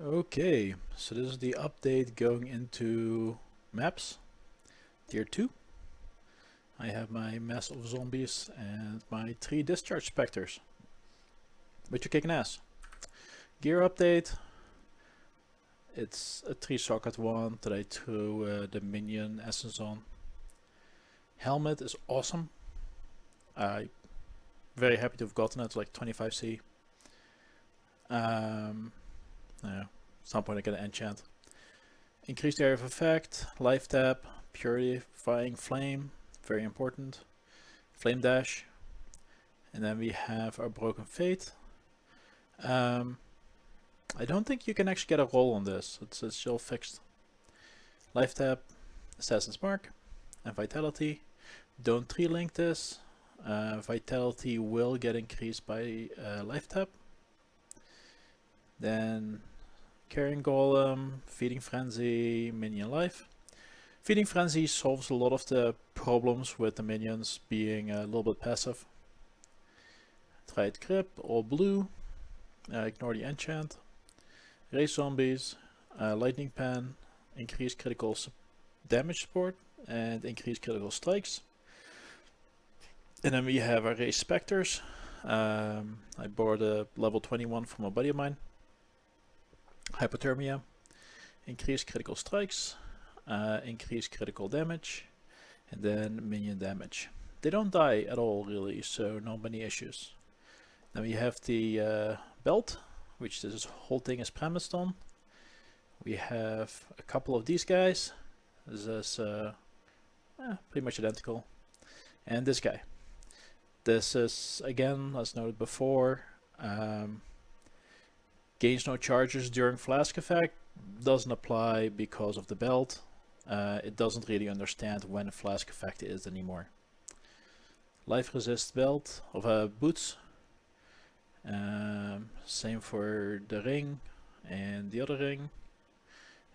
Okay, so this is the update going into maps, tier 2. I have my mess of zombies and my 3 discharge specters, which are kicking ass. Gear update, it's a 3 socket one that I threw the minion essence on. Helmet is awesome. I'm very happy to have gotten it, like 25C. At some point I get an enchant. Increased area of effect, life tap, purifying flame, very important. Flame dash. And then we have our broken fate. I don't think you can actually get a roll on this. It's still fixed. Life tap, assassin's mark, and vitality. Don't tree link this. Vitality will get increased by life tap. Then carrying golem, feeding frenzy, minion life. Feeding frenzy solves a lot of the problems with the minions being a little bit passive. Tried grip, all blue. Ignore the enchant. Raise zombies, lightning pan, increase critical damage support, and increase critical strikes. And then we have our raise specters. I borrowed a level 21 from a buddy of mine. Hypothermia, increase critical strikes, increase critical damage, and then minion damage. They don't die at all really, so not many issues. Then we have the belt, which this whole thing is premised on. We have a couple of these guys. This is pretty much identical. And this guy. This is, again, as noted before, gains no charges during flask effect. Doesn't apply because of the belt. It doesn't really understand when a flask effect is anymore. Life resist belt of boots. Same for the ring and the other ring.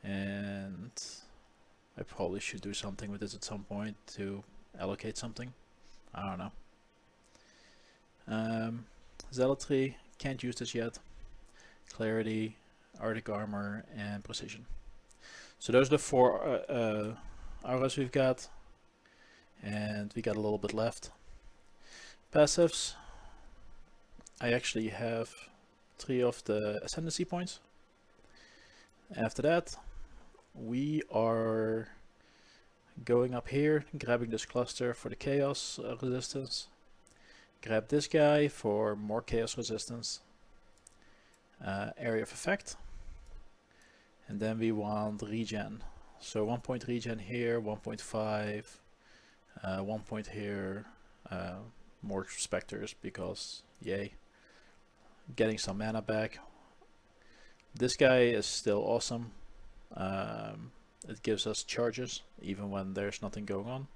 And I probably should do something with this at some point to allocate something. I don't know. Zealotry, can't use this yet. Clarity, Arctic armor, and precision. So those are the 4 auras we've got. And we got a little bit left. Passives. I actually have 3 of the ascendancy points. After that, we are going up here, grabbing this cluster for the chaos resistance. Grab this guy for more chaos resistance. Area of effect. And then we want regen. So 1 point regen here, 1.5, 1 point here, more specters because yay. Getting some mana back. This guy is still awesome. It gives us charges even when there's nothing going on.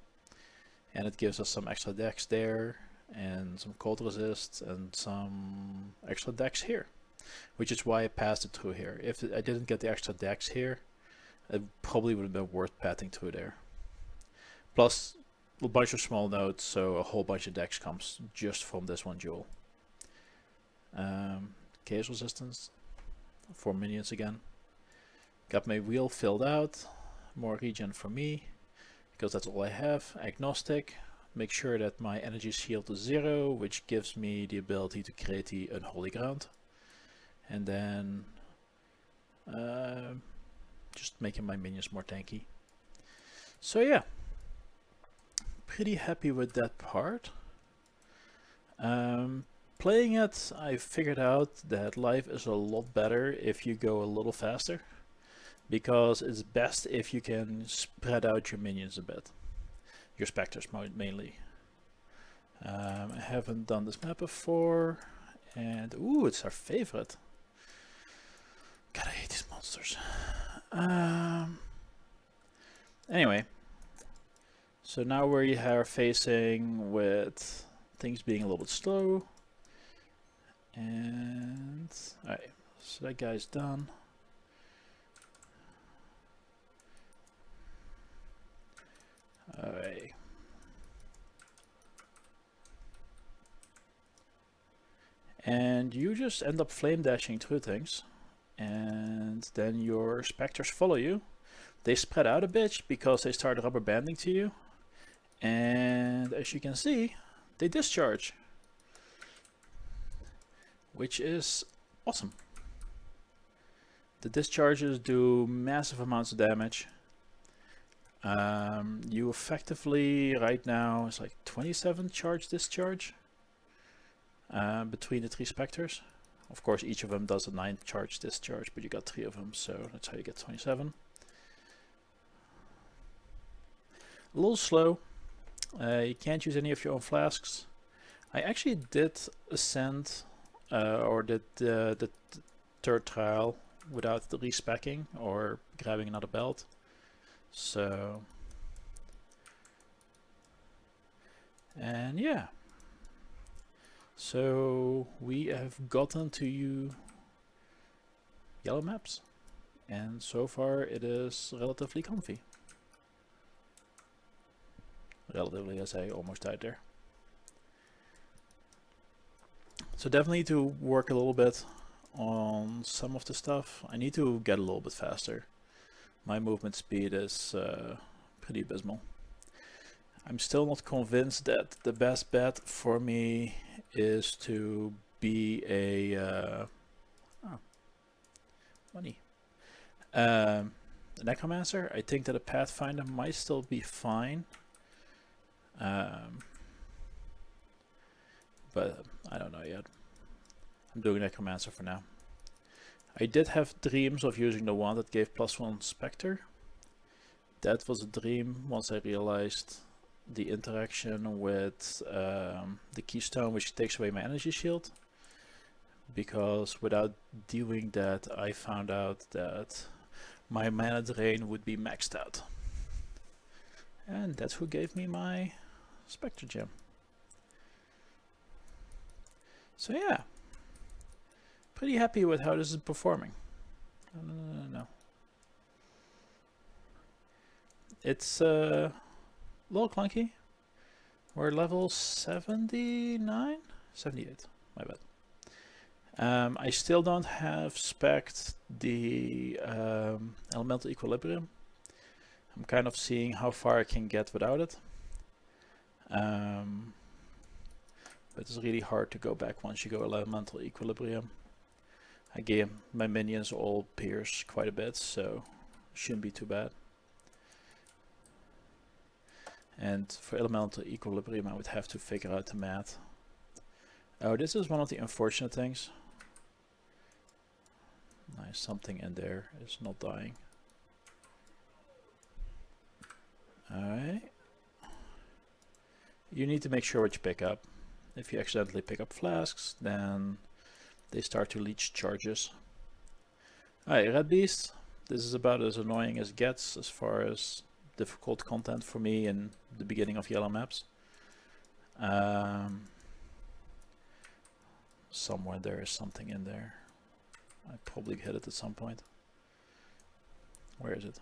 And it gives us some extra dex there, and some cold resist, and some extra dex here. Which is why I passed it through here. If I didn't get the extra dex here, it probably would have been worth patting through there. Plus, a bunch of small nodes, so a whole bunch of dex comes just from this one jewel. Chaos resistance for minions again. Got my wheel filled out. More regen for me, because that's all I have. Agnostic. Make sure that my energy shield is 0, which gives me the ability to create the unholy ground. And then just making my minions more tanky. So yeah, pretty happy with that part. Playing it, I figured out that life is a lot better if you go a little faster, because it's best if you can spread out your minions a bit. Your specters mainly. I haven't done this map before, and ooh, it's our favorite. God, I hate these monsters. Anyway, so now we are facing with things being a little bit slow. And alright, so that guy's done. Alright. And you just end up flame dashing through things. and then your specters follow you. They spread out a bit because they start rubber banding to you, and as you can see, they discharge, which is awesome. The discharges do massive amounts of damage. You effectively, right now, it's like 27 charge discharge between the 3 specters. Of course, each of them does a 9 charge discharge, but you got 3 of them, so that's how you get 27. A little slow. You can't use any of your own flasks. I actually did ascend, or did the third trial without the respecking or grabbing another belt. So, and yeah. So we have gotten to yellow maps, and so far it is relatively comfy. Relatively, as I almost died there. So definitely need to work a little bit on some of the stuff. I need to get a little bit faster. My movement speed is pretty abysmal. I'm still not convinced that the best bet for me is to be a money. A necromancer. I think that a pathfinder might still be fine. But I don't know yet. I'm doing necromancer for now. I did have dreams of using the one that gave +1 specter. That was a dream once I realized the interaction with the keystone, which takes away my energy shield. Because without doing that, I found out that my mana drain would be maxed out. And that's who gave me my specter gem. So yeah, pretty happy with how this is performing. No. It's a little clunky. We're level 79? 78, my bad. I still don't have spec'd the elemental equilibrium. I'm kind of seeing how far I can get without it. But it's really hard to go back once you go elemental equilibrium. Again, my minions all pierce quite a bit, so shouldn't be too bad. And for elemental equilibrium, I would have to figure out the math. Oh, this is one of the unfortunate things. Nice, something in there is not dying. Alright. You need to make sure what you pick up. If you accidentally pick up flasks, then they start to leech charges. Alright, Red Beast. This is about as annoying as it gets as far as difficult content for me in the beginning of yellow maps. Somewhere there is something in there. I probably hit it at some point. Where is it?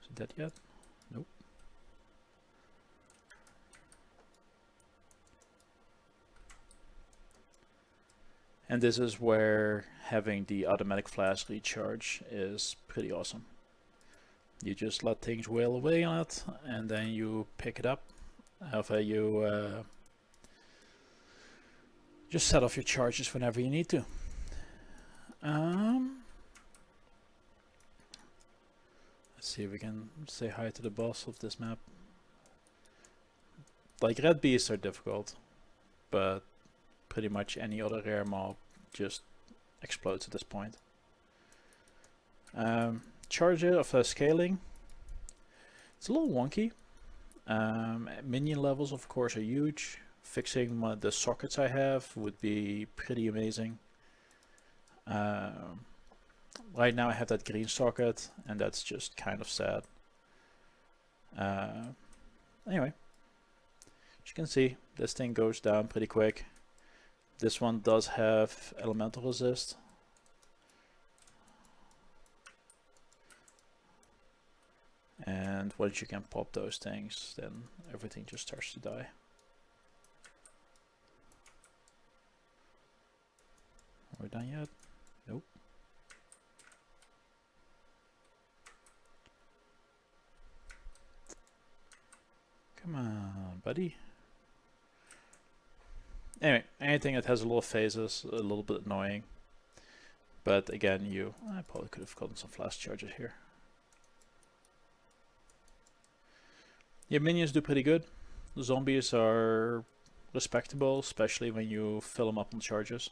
Is it dead yet? Nope. And this is where having the automatic flash recharge is pretty awesome. You just let things wail away on it, and then you pick it up. However, you just set off your charges whenever you need to. Let's see if we can say hi to the boss of this map. Like, red beasts are difficult, but pretty much any other rare mob just explodes at this point. Charger of scaling. It's a little wonky. Minion levels, of course, are huge. Fixing the sockets I have would be pretty amazing. Right now I have that green socket, and that's just kind of sad. Anyway, as you can see, this thing goes down pretty quick. This one does have elemental resist. And once you can pop those things, then everything just starts to die. done yet? Nope. Come on, buddy. Anyway, anything that has a little phase is a little bit annoying. But again, I probably could have gotten some flash charges here. Your minions do pretty good. The zombies are respectable, especially when you fill them up on charges.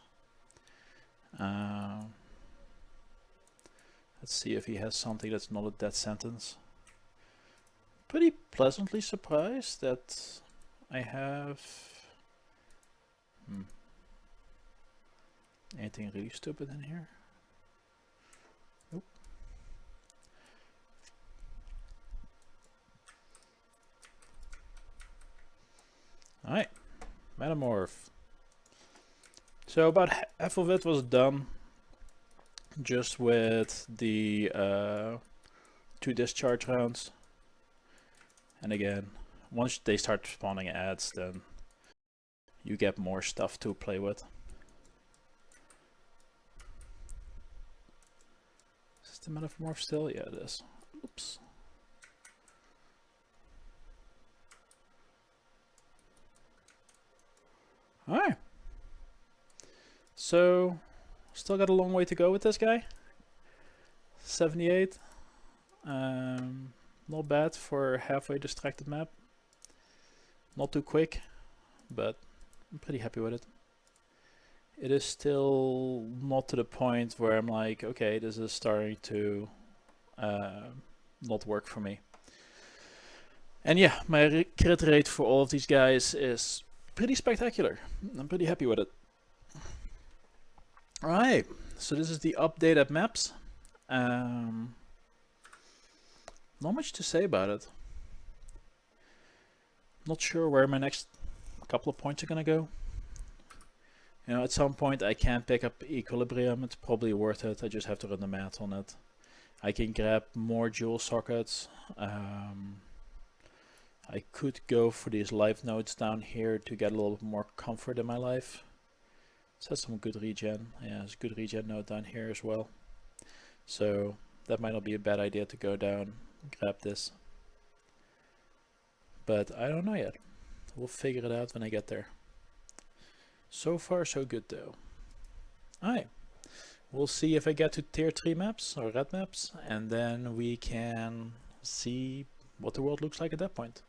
Let's see if he has something that's not a death sentence. Pretty pleasantly surprised that I have anything really stupid in here. Nope. Alright, Metamorph. So about half of it was done just with the 2 discharge rounds. And again, once they start spawning ads, then you get more stuff to play with. Is this the Metamorph still? Yeah, it is. Oops. Alright. So, still got a long way to go with this guy. 78. Not bad for a halfway distracted map. Not too quick, but I'm pretty happy with it. It is still not to the point where I'm like, okay, this is starting to not work for me. And yeah, my crit rate for all of these guys is pretty spectacular. I'm pretty happy with it. Alright, so this is the updated maps. Not much to say about it. Not sure where my next couple of points are gonna go. You know, at some point I can pick up Equilibrium. It's probably worth it. I just have to run the math on it. I can grab more jewel sockets. I could go for these life nodes down here to get a little bit more comfort in my life. It has some good regen. Yeah, there's a good regen node down here as well. So that might not be a bad idea to go down, grab this. But I don't know yet. We'll figure it out when I get there. So far so good though. Alright. We'll see if I get to tier 3 maps or red maps, and then we can see what the world looks like at that point.